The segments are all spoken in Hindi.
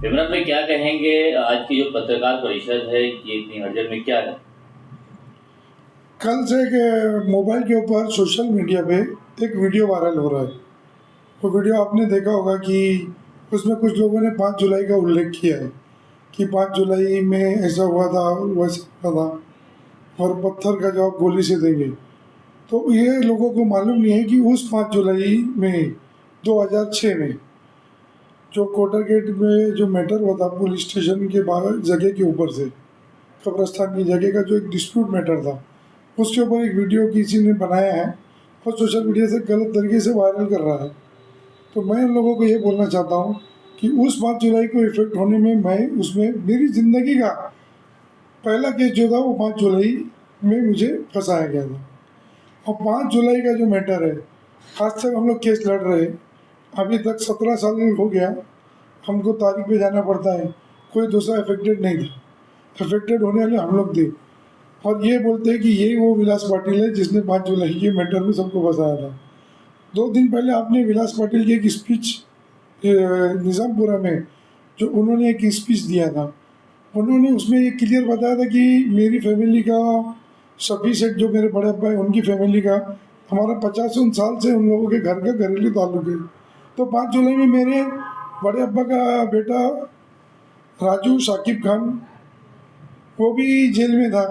विमरन में क्या कहेंगे, आज की जो पत्रकार परिषद है ये इतनी हड़बड़ी में क्या है? कल से एक मोबाइल के ऊपर सोशल मीडिया पे एक वीडियो वायरल हो रहा है। वो वीडियो आपने देखा होगा कि उसमें कुछ लोगों ने 5 जुलाई का उल्लेख किया है कि 5 जुलाई में ऐसा हुआ था, वैसा हुआ था और पत्थर का जवाब गोली से देंगे। तो ये लोगों को मालूम नहीं है कि उस 5 जुलाई में 2006 में जो कोटर गेट में जो मैटर हुआ था पुलिस स्टेशन के बाहर जगह के ऊपर से, कब्रस्तान की जगह का जो एक डिस्प्यूट मैटर था, उसके ऊपर एक वीडियो किसी ने बनाया है और सोशल मीडिया से गलत तरीके से वायरल कर रहा है। तो मैं उन लोगों को ये बोलना चाहता हूँ कि उस 5 जुलाई को इफेक्ट होने में मैं उसमें मेरी ज़िंदगी का पहला केस जो था वो 5 जुलाई में मुझे फंसाया गया था। और 5 जुलाई का जो मैटर है, आज तक हम लोग केस लड़ रहे हैं, अभी तक 17 साल हो गया, हमको तारीख पे जाना पड़ता है, कोई दूसरा अफेक्टेड नहीं था, अफेक्टेड होने वाले हम लोग थे। और ये बोलते हैं कि यही वो विलास पाटिल है जिसने 5 जुलाई के मैटर में सबको फंसाया था। 2 दिन पहले आपने विलास पाटिल की एक स्पीच निज़ामपुरा में जो उन्होंने एक स्पीच दिया था, उन्होंने उसमें ये क्लियर बताया था कि मेरी फैमिली का, शफी सेठ जो मेरे बड़े अब्बा हैं उनकी फैमिली का, हमारा 50 साल से उन लोगों के घर का घरेलू ताल्लुक है। तो 5 जुलाई में मेरे बड़े अब्बा का बेटा राजू शाकिब खान वो भी जेल में था।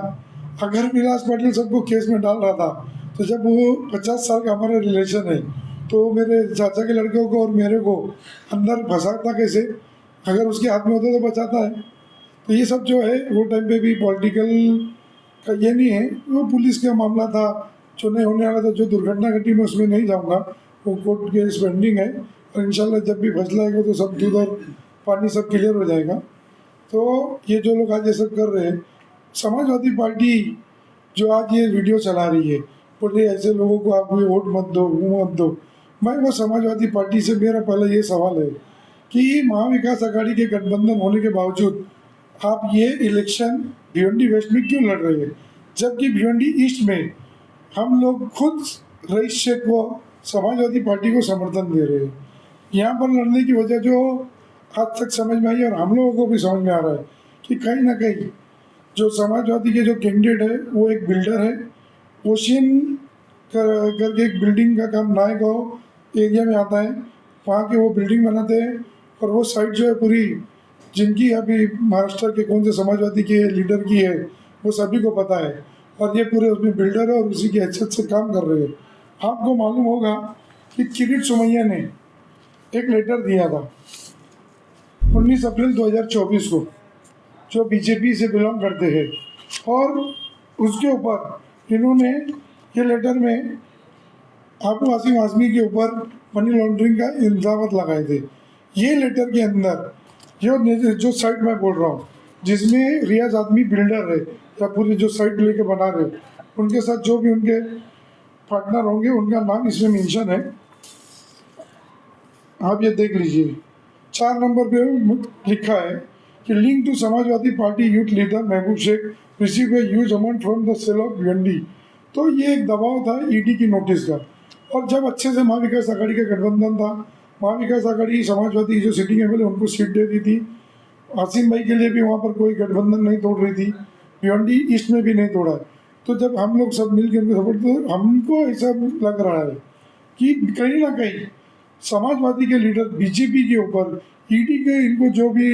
अगर विलास पाटिल सबको केस में डाल रहा था तो जब वो 50 साल का हमारा रिलेशन है तो मेरे चाचा के लड़कों को और मेरे को अंदर फंसाता कैसे? अगर उसके हाथ में होता तो बचाता है। तो ये सब जो है वो टाइम पे भी पॉलिटिकल का ये नहीं है, वो पुलिस का मामला था जो नहीं होने वाला था। जो दुर्घटना घटी मैं उसमें नहीं जाऊँगा, वो कोर्ट केस पेंडिंग है और इंशाल्लाह जब भी फैसला आएगा तो सब दूध और पानी सब क्लियर हो जाएगा। तो ये जो लोग आज ये सब कर रहे हैं, समाजवादी पार्टी जो आज ये वीडियो चला रही है, बोल रही है ऐसे लोगों को आप ये वोट मत दो, वो मत दो। मैं वो समाजवादी पार्टी से मेरा पहला ये सवाल है कि महाविकास आघाड़ी के गठबंधन होने के बावजूद आप ये इलेक्शन भिवंडी वेस्ट में क्यों लड़ रहे हैं, जबकि भिवंडी ईस्ट में हम लोग खुद रईस शेख को समाजवादी पार्टी को समर्थन दे रहे हैं। यहाँ पर लड़ने की वजह जो आज तक समझ में आई और हम लोगों को भी समझ में आ रहा है कि कहीं ना कहीं जो समाजवादी के जो कैंडिडेट है वो एक बिल्डर है, ओशियन करके एक बिल्डिंग का काम नायगांव एरिया में आता है, वहाँ के वो बिल्डिंग बनाते हैं। और वो साइट जो है पूरी, जिनकी अभी महाराष्ट्र के कौन से समाजवादी के लीडर की है वो सभी को पता है, और ये पूरे उसमें बिल्डर है और उसी की हैसियत से काम कर रहे हैं। आपको मालूम होगा कि किरीट सोमैया ने एक लेटर दिया था 19 अप्रैल 2024 को, जो बीजेपी से बिलोंग करते हैं, और उसके ऊपर इन्होंने ये लेटर में आबू आसिम आजमी के ऊपर मनी लॉन्ड्रिंग का इल्ज़ाम लगाए थे। ये लेटर के अंदर जो साइट मैं बोल रहा हूँ जिसमें रियाज आदमी बिल्डर है या पूरी जो साइट लेके बना रहे, उनके साथ जो भी उनके पार्टनर होंगे उनका नाम इसमें मेंशन है। आप ये देख लीजिए, 4 नंबर पे लिखा है कि link to Samajwadi Party youth leader Mehboob Shaikh receive a huge amount from the sale of Bhiwandi. तो ये एक दबाव था ईडी की नोटिस का। और जब अच्छे से महाविकास आघाड़ी का गठबंधन था, महाविकास आघाड़ी समाजवादी जो सीटिंग एमएलए उनको सीट दे दी थी, आसिम भाई के लिए भी वहाँ पर कोई गठबंधन नहीं तोड़ रही थी, भिवंडी ईस्ट में भी नहीं तोड़ा है। तो जब हम लोग सब मिल के उनको सपोर्ट, तो हमको ऐसा लग रहा है कि कहीं ना कहीं समाजवादी के लीडर बीजेपी के ऊपर ईडी के इनको जो भी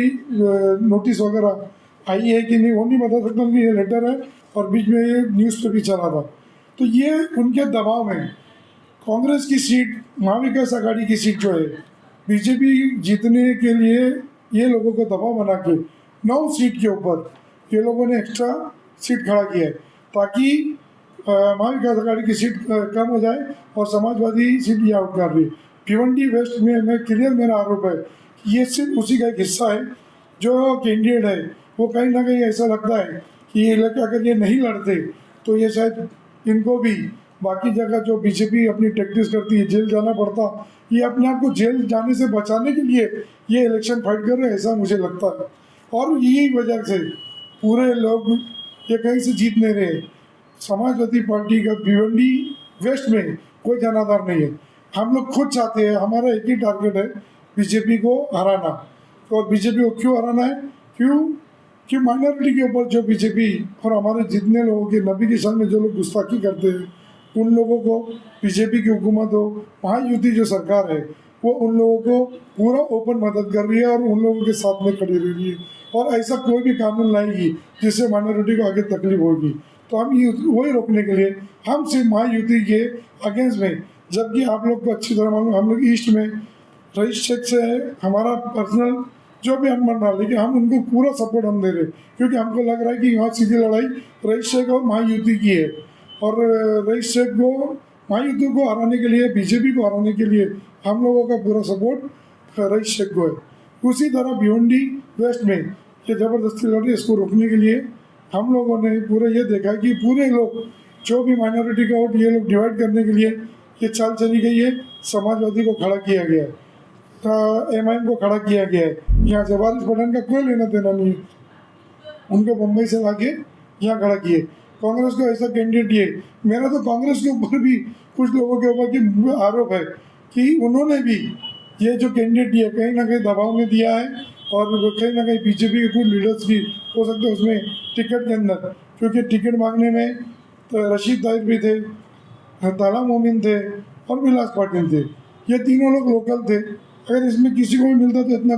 नोटिस वगैरह आई है कि नहीं वो नहीं बता सकता कि ये लेटर है, और बीच में ये न्यूज़ पे भी चला था। तो ये उनके दबाव में कांग्रेस की सीट, महाविकास आघाड़ी की सीट जो है बीजेपी जीतने के लिए ये लोगों को दबाव बना के 9 सीट के ऊपर ये लोगों ने एक्स्ट्रा सीट खड़ा किया है ताकि महाविकास आघाड़ी की सीट कम हो जाए और समाजवादी सीट ये आउट कर रही है। भिवंडी वेस्ट में मैं क्लियर, मेरा आरोप है कि ये सिर्फ उसी का एक हिस्सा है जो कैंडिडेट है वो कहीं ना कहीं ऐसा लगता है कि ये अगर ये नहीं लड़ते तो ये शायद इनको भी बाकी जगह जो बीजेपी अपनी टैक्टिस करती है जेल जाना पड़ता, ये अपने आप को जेल जाने से बचाने के लिए ये इलेक्शन फाइट कर रहे हैं, ऐसा मुझे लगता है। और यही वजह से पूरे लोग ये कहीं से जीत नहीं रहे। समाजवादी पार्टी का भिवंडी वेस्ट में कोई जनाधार नहीं है। हम लोग खुद चाहते हैं, हमारा एक ही टारगेट है बीजेपी को हराना। और बीजेपी को क्यों हराना है? क्यों कि माइनॉरिटी के ऊपर जो बीजेपी और हमारे जितने लोगों के नबी की शान में जो लोग गुस्ताखी करते हैं उन लोगों को बीजेपी की हुकूमत हो, महायुति जो सरकार है वो उन लोगों को पूरा ओपन मदद कर रही है और उन लोगों के साथ में खड़ी रह रही है और ऐसा कोई भी कानून लाएगी जिससे माइनॉरिटी को आगे तकलीफ होगी। तो हम वही रोकने के लिए हम सिर्फ महायुति के अगेंस्ट में, जबकि आप लोग को अच्छी तरह मालूम हम लोग ईस्ट में रईस शेख से हमारा पर्सनल जो भी हम बन रहा, लेकिन हम उनको पूरा सपोर्ट हम दे रहे क्योंकि हमको लग रहा है कि यहाँ सीधी लड़ाई रईस शेख और महायुति की है और रईस शेख को महायुति को हराने के लिए, बीजेपी को हराने के लिए हम लोगों का पूरा सपोर्ट रईस शेख को है। उसी तरह भिवंडी वेस्ट में ये ज़बरदस्ती लड़ रही है, इसको रोकने के लिए हम लोगों ने पूरा ये देखा कि पूरे लोग जो भी माइनॉरिटी का वोट ये लोग डिवाइड करने के लिए ये चाल चली गई है। समाजवादी को खड़ा किया गया है, एमआईएम को खड़ा किया गया है। यहाँ जवारिस पठान का कोई लेना देना नहीं, उनको मुंबई से लाके यहाँ खड़ा किए। कांग्रेस को ऐसा कैंडिडेट दिए। मेरा तो कांग्रेस के ऊपर भी कुछ लोगों के ऊपर की आरोप है कि उन्होंने भी ये जो कैंडिडेट दिया कहीं ना कहीं दबाव में दिया है और कहीं ना कहीं बीजेपी के कुछ लीडर्स की हो सकता है उसमें टिकट के अंदर, क्योंकि टिकट मांगने में तो रशीद ताहिर भी थे, ताला मोमिन थे और विलास पाटिल थे। ये तीनों लोग लोकल थे। अगर इसमें किसी को भी मिलता तो इतना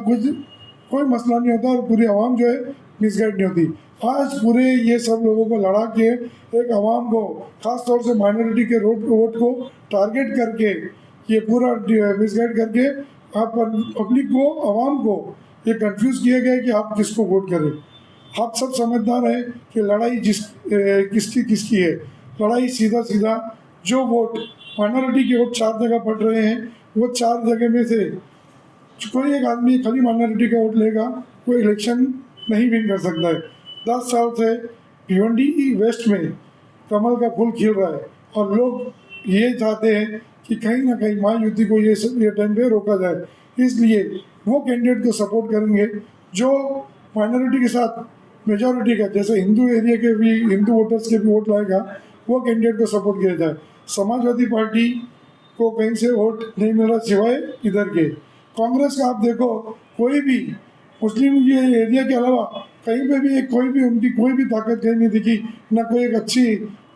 कोई मसला नहीं होता और पूरी आवाम जो है मिसगाइड नहीं होती। आज पूरे ये सब लोगों को लड़ा के एक आवाम को, ख़ास तौर से माइनॉरिटी के वोट को टारगेट करके ये पूरा मिसगाइड करके आप पब्लिक को, आवाम को ये कंफ्यूज किया गया कि आप किसको वोट करें। आप सब समझदार हैं कि लड़ाई किसकी है। लड़ाई सीधा सीधा जो वोट माइनॉरिटी के वोट 4 जगह पड़ रहे हैं वो 4 जगह में से कोई एक आदमी खाली माइनॉरिटी का वोट लेगा, कोई इलेक्शन नहीं विन कर सकता है। 10 साल से भिवंडी वेस्ट में कमल का फूल खिल रहा है और लोग ये चाहते हैं कि कहीं ना कहीं महायुति को ये टाइम पे रोका जाए। इसलिए वो कैंडिडेट को सपोर्ट करेंगे जो माइनॉरिटी के साथ मेजॉरिटी का, जैसे हिंदू एरिया के भी, हिंदू वोटर्स के भी वोट लाएगा, वो कैंडिडेट को सपोर्ट किया जाए। समाजवादी पार्टी को कहीं से वोट नहीं मिल रहा सिवाय इधर के। कांग्रेस का आप देखो, कोई भी मुस्लिम ये एरिया के अलावा कहीं पे भी कोई भी उनकी कोई भी ताकत कहीं नहीं दिखी, ना कोई एक अच्छी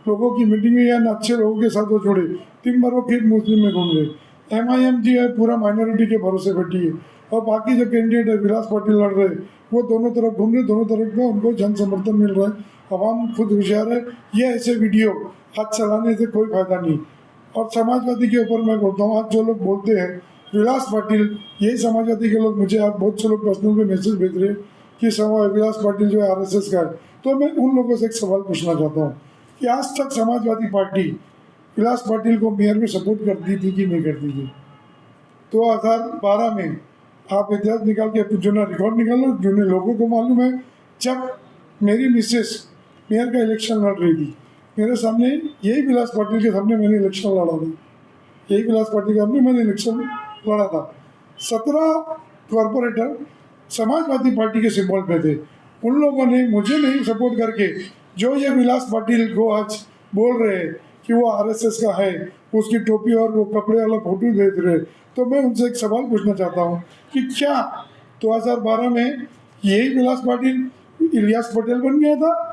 लोगों की मीटिंग में या ना अच्छे लोगों के साथ वो जोड़े। 3 बार वो फिर मुस्लिम में घूम गए। एमआईएम जी है पूरा माइनॉरिटी के भरोसे बैठी है और बाकी जो कैंडिडेट है विलास पाटिल लड़ रहे वो दोनों तरफ घूम रहे, दोनों तरफ का उनको जन समर्थन मिल रहा है। आवाम खुद होशियार है, ये ऐसे वीडियो हाथ चलाने से कोई फायदा नहीं। और समाजवादी के ऊपर मैं बोलता हूँ, आज जो लोग बोलते हैं विलास पाटिल, यही समाजवादी के लोग मुझे आज बहुत से लोग पर्सनल पे मैसेज भेज रहे हैं कि विलास पाटिल जो है आरएसएस का है। तो मैं उन लोगों से एक सवाल पूछना चाहता हूँ कि आज तक समाजवादी पार्टी विलास पाटिल को मेयर में सपोर्ट करती थी कि नहीं करती थी? 2012 में आप इतिहास निकाल के जो ना रिकॉर्ड निकालो, जो लोगों को मालूम है, जब मेरी मिसेस मेयर का इलेक्शन लड़ रही थी, मेरे सामने यही विलास पाटिल के सामने मैंने इलेक्शन लड़ा था। यही विलास पाटिल के सामने मैंने इलेक्शन लड़ा था। 17 कॉरपोरेटर समाजवादी पार्टी के सिंबल पे थे। उन लोगों ने मुझे नहीं सपोर्ट करके जो ये विलास पाटिल को आज बोल रहे हैं कि वो आरएसएस का है, उसकी टोपी और वो कपड़े वाला फोटो भेज रहे, तो मैं उनसे एक सवाल पूछना चाहता हूँ कि क्या 2012 में यही विलास पाटिल इलियास पटेल बन गया था?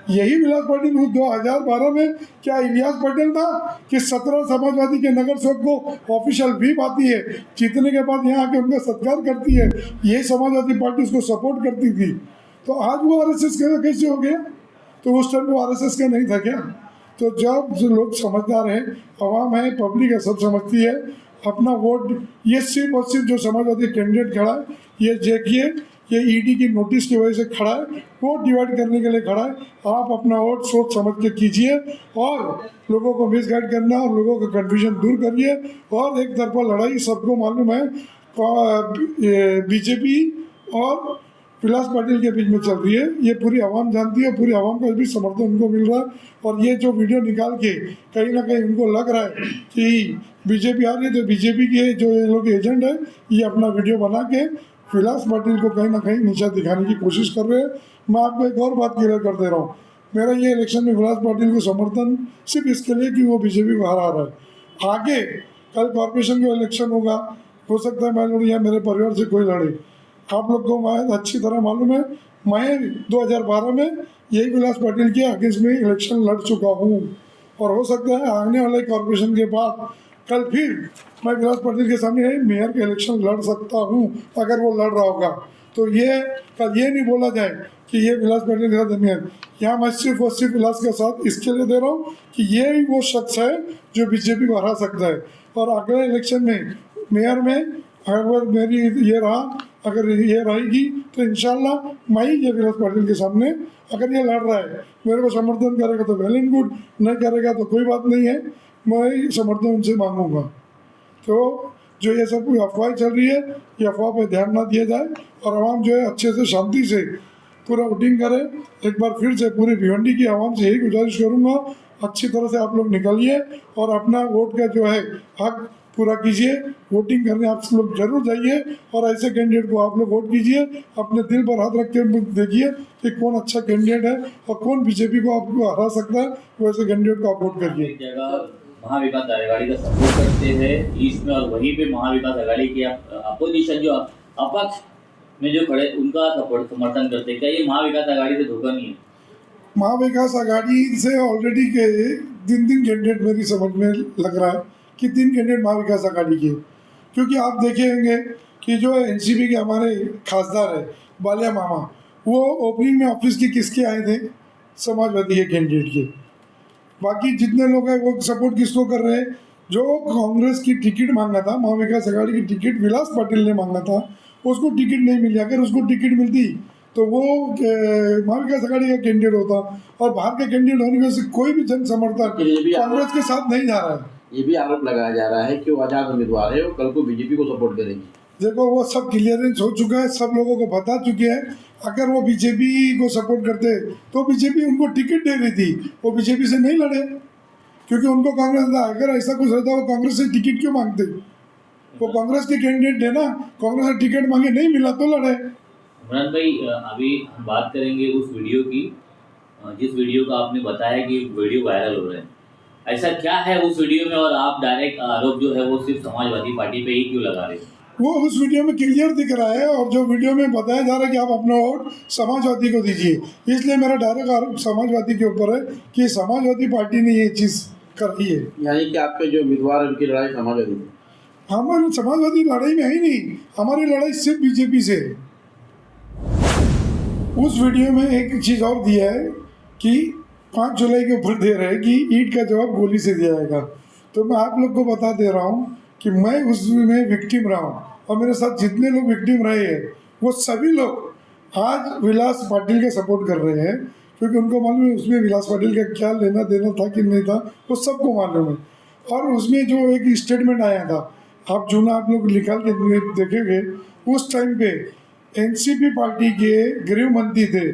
यही विलास पाटिल 2012 में क्या इलियास पटेल था कि 17 समाजवादी के नगर सेवक को ऑफिशियल व्हिप आती है, जीतने के बाद यहाँ आके उनका सत्कार करती है, यही समाजवादी पार्टी उसको सपोर्ट करती थी। तो आज वो आरएसएस का कैसे हो गया? तो उस टाइम वो आरएसएस का नहीं था क्या? तो जब जो लोग समझदार हैं, आवाम है, पब्लिक है, सब समझती है, अपना वोट ये सिर्फ और सिर्फ जो समाजवादी कैंडिडेट खड़ा है, ये देखिए ये ईडी की नोटिस की वजह से खड़ा है, वोट डिवाइड करने के लिए खड़ा है। आप अपना वोट सोच समझ के कीजिए और लोगों को मिसगाइड करना और लोगों का कन्फ्यूजन दूर करिए। और एक तरफा लड़ाई सबको मालूम है बीजेपी और विलास पाटिल के बीच में चल रही है, ये पूरी आवाम जानती है, पूरी आवाम का भी समर्थन उनको मिल रहा है। और ये जो वीडियो निकाल के कहीं ना कहीं उनको लग रहा है कि बीजेपी आ रही है, तो बीजेपी के जो ये लोग एजेंट है ये अपना वीडियो बना के विलास पाटिल को कहीं ना कहीं नीचा दिखाने की कोशिश कर रहे हैं। मैं आपको एक और बात क्लियर कर दे रहा हूँ, मेरा ये इलेक्शन में विलास पाटिल को समर्थन सिर्फ इसके लिए कि वो बीजेपी को हरा रहा है। आगे कल कॉर्पोरेशन का इलेक्शन होगा, हो सकता है मैं लड़ूँ या मेरे परिवार से कोई लड़े, आप लोग को अच्छी तरह मालूम है, मैं 2012 में यही विलास पाटिल के अगेंस्ट में इलेक्शन लड़ चुका हूँ, और हो सकता है आने वाले कॉर्पोरेशन के बाद कल फिर मैं विलास पाटिल के सामने मेयर का इलेक्शन लड़ सकता हूँ अगर वो लड़ रहा होगा। तो ये कल ये नहीं बोला जाए कि ये विलास पाटिल के साथ मेयर, यहाँ मैं सिर्फ और सिर्फ विलास के साथ इसके लिए दे रहा हूँ कि ये ही वो शख्स है जो बीजेपी को हरा सकता है। और अगले इलेक्शन में मेयर में अगर मेरी ये रहा, अगर ये रहेगी तो इंशाल्लाह मैं ये विलास पाटिल के सामने, अगर ये लड़ रहा है मेरे को समर्थन करेगा तो वेल एंड गुड, नहीं करेगा तो कोई बात नहीं है, मैं समर्थन उनसे मांगूंगा। तो जो ये सब अफवाह चल रही है, ये अफवाह पर ध्यान ना दिया जाए और आवाम जो है अच्छे से शांति से पूरा वोटिंग करे। एक बार फिर से पूरी भिवंडी की आवाम से यही गुजारिश करूँगा, अच्छी तरह से आप लोग निकलिए और अपना वोट का जो है हक पूरा कीजिए। वोटिंग करने आप लोग जरूर जाइए और ऐसे कैंडिडेट को आप लोग वोट कीजिए। अपने दिल पर हाथ रख के देखिए कि कौन अच्छा कैंडिडेट है और कौन बीजेपी को आपको हरा सकता है, वैसे कैंडिडेट को आप वोट करिए। एक जगह महाविकास आघाड़ी का सपोर्ट करते हैं ईस्ट में, और वहीं पे महाविकास आघाड़ी की अपोजिशन जो अपक्ष में जो खड़े उनका सपोर्ट समर्थन करते हैं। क्या ये महाविकास आघाड़ी से धोखा नहीं है? महाविकास आघाड़ी से ऑलरेडी के 3 कैंडिडेट मेरी समझ में लग रहा है कि 3 कैंडिडेट महाविकास आघाड़ी के, क्योंकि आप देखेंगे कि जो एनसीपी के हमारे खासदार है बालिया मामा, वो ओपनिंग में ऑफिस के किसके आए थे? समाजवादी के कैंडिडेट के। बाकी जितने लोग हैं वो सपोर्ट किसको कर रहे हैं? जो कांग्रेस की टिकट मांगा था, महाविकास आघाड़ी की टिकट विलास पाटिल ने मांगा था, उसको टिकट नहीं मिली। अगर उसको टिकट मिलती तो वो महाविकास आघाड़ी का कैंडिडेट होता, और बाहर के कैंडिडेट होने की वजह से कोई भी जन समर्थन कांग्रेस के साथ नहीं जा रहा है। ये भी आरोप लगाया जा रहा है कि वो आजाद उम्मीदवार है और कल को बीजेपी को सपोर्ट करेंगे। देखो वो सब क्लियरेंस हो चुका है, सब लोगों को बता चुके हैं। अगर वो बीजेपी को सपोर्ट करते तो बीजेपी उनको टिकट दे रही थी, वो बीजेपी से नहीं लड़े क्योंकि उनको कांग्रेस था। अगर ऐसा कुछ रहता वो कांग्रेस से टिकट क्यों मांगते? वो कांग्रेस के कैंडिडेट है ना, कांग्रेस से टिकट मांगे, नहीं मिला तो लड़े। इमरान भाई, अभी हम बात करेंगे उस वीडियो की जिस वीडियो का आपने बताया कि वीडियो वायरल हो रहा है। ऐसा क्या है उस वीडियो में, और आप डायरेक्ट आरोप जो है वो सिर्फ समाजवादी पार्टी पे ही क्यों लगा रहे हो? वो उस वीडियो में क्लियर दिख रहा है, और जो वीडियो में बताया जा रहा है कि आप अपना वोट समाजवादी को दीजिए, इसलिए मेरा डायरेक्ट आरोप समाजवादी के ऊपर है कि समाजवादी पार्टी ने ये चीज़ करी है। यानी कि आपके जो उम्मीदवार है उनकी लड़ाई समाजवादी है। हमारी समाजवादी लड़ाई में है ही नहीं, हमारी लड़ाई सिर्फ बीजेपी से है। उस वीडियो में एक चीज़ और दिया है कि 5 जुलाई के ऊपर दे रहे हैं कि ईंट का जवाब गोली से दिया जाएगा। तो मैं आप लोग को बता दे रहा हूँ कि मैं उसमें विक्टिम रहा हूँ, और मेरे साथ जितने लोग विक्टिम रहे हैं वो सभी लोग आज विलास पाटिल के सपोर्ट कर रहे हैं, क्योंकि उनको मालूम है उसमें विलास पाटिल का क्या लेना देना था कि नहीं था, वो सबको मालूम है। और उसमें जो एक स्टेटमेंट आया था, आप जो ना आप लोग निकाल के देखेंगे, उस टाइम पे एनसीपी पार्टी के गृह मंत्री थे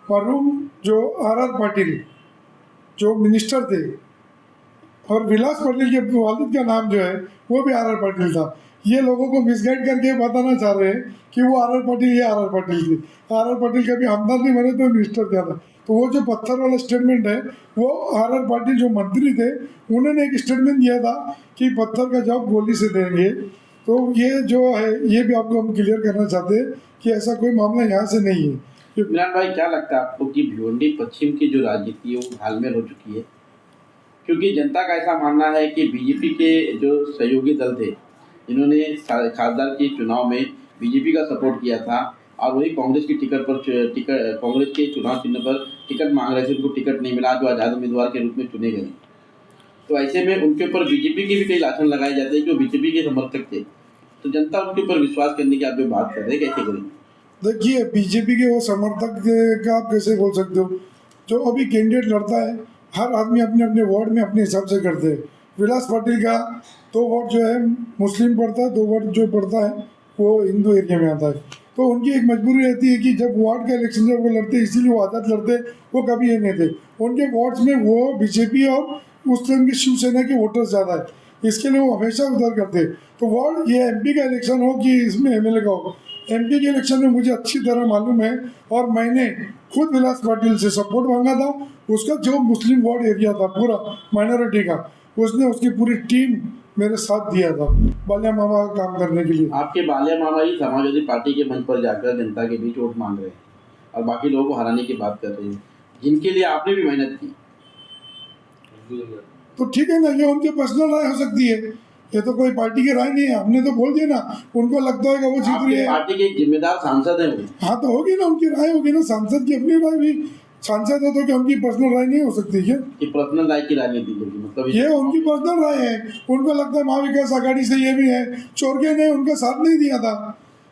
मरहूम जो आर पाटिल, जो मिनिस्टर थे, और विलास पाटिल के वालिद का नाम जो है वो भी आर पाटिल था। ये लोगों को मिसगाइड करके बताना चाह रहे हैं कि वो आर पाटिल, ये आर पाटिल थे। आर पाटिल कभी हमदर्द नहीं बने तो मिनिस्टर क्या था। तो वो जो पत्थर वाला स्टेटमेंट है, वो आर पाटिल जो मंत्री थे उन्होंने एक स्टेटमेंट दिया था कि पत्थर का जवाब गोली से देंगे। तो ये जो है ये भी आपको हम क्लियर करना चाहते हैं कि ऐसा कोई मामला यहाँ से नहीं है। इमरान भाई, क्या लगता है आपको कि भिवंडी पश्चिम की जो राजनीति है वो घालमेल हो चुकी है? क्योंकि जनता का ऐसा मानना है कि बीजेपी के जो सहयोगी दल थे जिन्होंने खासदार के चुनाव में बीजेपी का सपोर्ट किया था, और वही कांग्रेस की कांग्रेस के चुनाव चिन्ह पर टिकट मांग रहे थे, उनको टिकट नहीं मिला, जो आज़ाद उम्मीदवार के रूप में चुने गए। तो ऐसे में उनके ऊपर बीजेपी के भी कई लाछन लगाए जाते हैं कि वो बीजेपी के समर्थक थे। तो जनता उनके ऊपर विश्वास करने की आप जो बात कर रहे हैं, कैसे करेंगे? देखिए, बीजेपी के वो समर्थक का आप कैसे बोल सकते हो? जो अभी कैंडिडेट लड़ता है, हर आदमी अपने अपने वार्ड में अपने हिसाब से करते हैं। विलास पाटिल का 2 वोट जो है मुस्लिम पड़ता है, 2 वोट जो पड़ता है वो हिंदू एरिया में आता है। तो उनकी एक मजबूरी रहती है कि जब वार्ड का इलेक्शन जब वो लड़ते, इसीलिए वो आज़ाद लड़ते, वो कभी ये नहीं थे। उनके वार्ड्स में वो बीजेपी और उस टाइम की शिवसेना के वोटर्स ज़्यादा है, इसके लिए वो हमेशा उधर करते। तो वार्ड, ये एमपी का इलेक्शन हो कि इसमें एमएलए का हो, एमपी के इलेक्शन में मुझे अच्छी तरह मालूम है, और मैंने खुद विलास पाटिल से सपोर्ट मांगा था। उसका जो मुस्लिम वार्ड एरिया था पूरा माइनॉरिटी का, उसने उसकी पूरी टीम मेरे साथ दिया था बालिया मामा का काम करने के लिए। आपके बालिया मामा ही समाजवादी पार्टी के मंच पर जाकर जनता के बीच वोट मांग रहे हैं और बाकी लोगों को हराने की बात कर रहे हैं, जिनके लिए आपने भी मेहनत की। तो ठीक है ना, ये उनकी पर्सनल राय हो सकती है, ये तो कोई पार्टी की राय नहीं है। हमने तो बोल दिया ना, उनको लगता है कि वो जीत रही आपकी है। पार्टी के एक जिम्मेदार सांसद है वो। हाँ तो होगी ना, उनकी राय होगी ना, सांसद की अपनी राय भी। सांसद है तो क्या उनकी पर्सनल राय नहीं हो सकती क्या? कि पर्सनल राय की राजनीति होगी, मतलब ये उनकी पर्सनल राय है। उनको लगता है महाविकास आघाड़ी से ये भी है, चोरगे ने उनका साथ नहीं दिया था,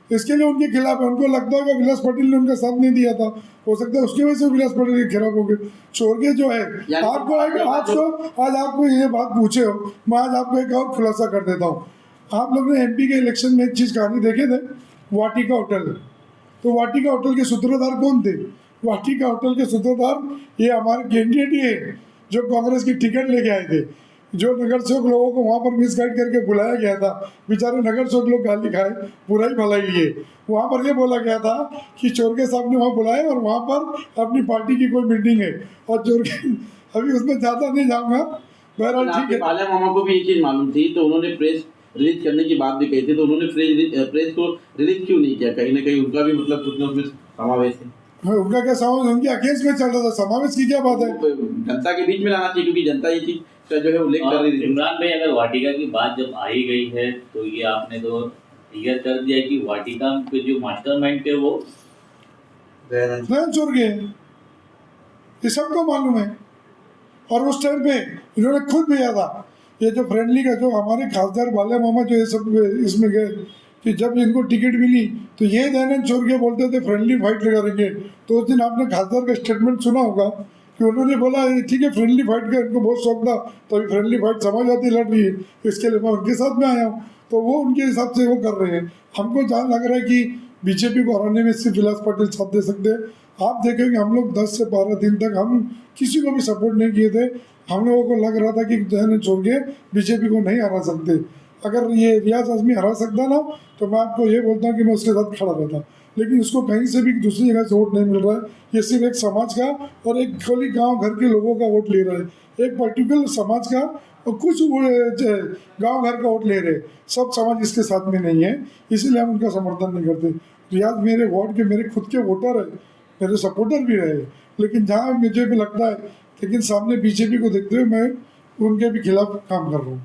इसके लिए उनके खिलाफ है। उनको लगता है कि विलास पाटिल ने उनका साथ नहीं दिया था, हो सकता है उसकी वजह से विलास पाटिल के खिलाफ हो गए। चोरगे जो है, यानी आपको आज आपको ये बात पूछे हो, मैं आज आपको एक और खुलासा कर देता हूँ। आप लोग ने एमपी के इलेक्शन में एक चीज़ कहानी देखे थे, वाटिका होटल। तो वाटिका होटल के सूत्रधार कौन थे? वाटिका होटल के सूत्रधार ये हमारे कैंडिडेट ही है, जो कांग्रेस की टिकट लेके आए थे, जो नगर सेवक लोगों को वहाँ पर मिसगाइड करके बुलाया गया था। बेचारे नगर सेवक लोग गाली खाए, बुराई भलाई लिए। वहाँ पर ये बोला गया था कि चोरगे साहब ने वहाँ बुलाया और वहाँ पर अपनी पार्टी की कोई मीटिंग है, और चोरगे अभी उसमें ज़्यादा नहीं जाऊँगा, बहरहाल ठीक है। बालिया मामा को भी ये चीज़ मालूम थी, तो उन्होंने प्रेस रिलीज करने की बात भी कही थी, तो उन्होंने प्रेस को रिलीज क्यों नहीं किया? कहीं ना कहीं उनका भी मतलब कुछ ना कुछ समावेश है। उनका क्या समावेश? उनके अगेंस्ट में चल रहा था, समावेश की क्या बात है? जनता के बीच में लाना चाहिए, क्योंकि जनता ये चीज का जो है उल्लेख कर रही थी। इमरान भाई, अगर वाटिका की बात जब आई गई है तो ये आपने तो क्लियर कर दिया कि वाटिका के जो मास्टरमाइंड थे वो दयानंद चोरगे, ये सबको मालूम है। और उस टाइम पे इन्होंने खुद भेजा था, ये जो फ्रेंडली का जो हमारे खासदार बालिया मामा जो ये सब इसमें गए, कि जब इनको टिकट मिली तो ये दयानंद चोरगे बोलते थे फ्रेंडली फाइट करेंगे। तो उस दिन आपने खासदार का स्टेटमेंट सुना होगा कि उन्होंने बोला ठीक है फ्रेंडली फाइट का इनको बहुत शौक था, तो अभी फ्रेंडली फाइट समाजवादी लड़ रही है, इसके लिए मैं उनके साथ में आया हूँ। तो वो उनके हिसाब से वो कर रहे हैं। हमको जहाँ लग रहा है कि बीजेपी को हराने में सिर्फ विलास पाटिल साथ दे सकते हैं। आप देखेंगे हम लोग 10 से 12 दिन तक हम किसी को भी सपोर्ट नहीं किए थे। हम लोगों को लग रहा था कि दयानंद चोरगे बीजेपी को नहीं हरा सकते। अगर ये रियाज आज़मी हरा सकता ना, तो मैं आपको ये बोलता हूँ कि मैं उसके साथ खड़ा रहता, लेकिन इसको कहीं से भी दूसरी जगह से वोट नहीं मिल रहा है। ये सिर्फ एक समाज का और एक खाली गांव घर के लोगों का वोट ले रहा है, एक पर्टिकुलर समाज का और कुछ गांव घर का वोट ले रहे। सब समाज इसके साथ में नहीं है, इसीलिए हम उनका समर्थन नहीं करते। रियाज मेरे वार्ड के मेरे खुद के वोटर है, मेरे सपोर्टर भी रहे, लेकिन जहाँ मुझे भी लगता है, लेकिन सामने बीजेपी को देखते हुए मैं उनके भी खिलाफ काम कर रहा हूँ।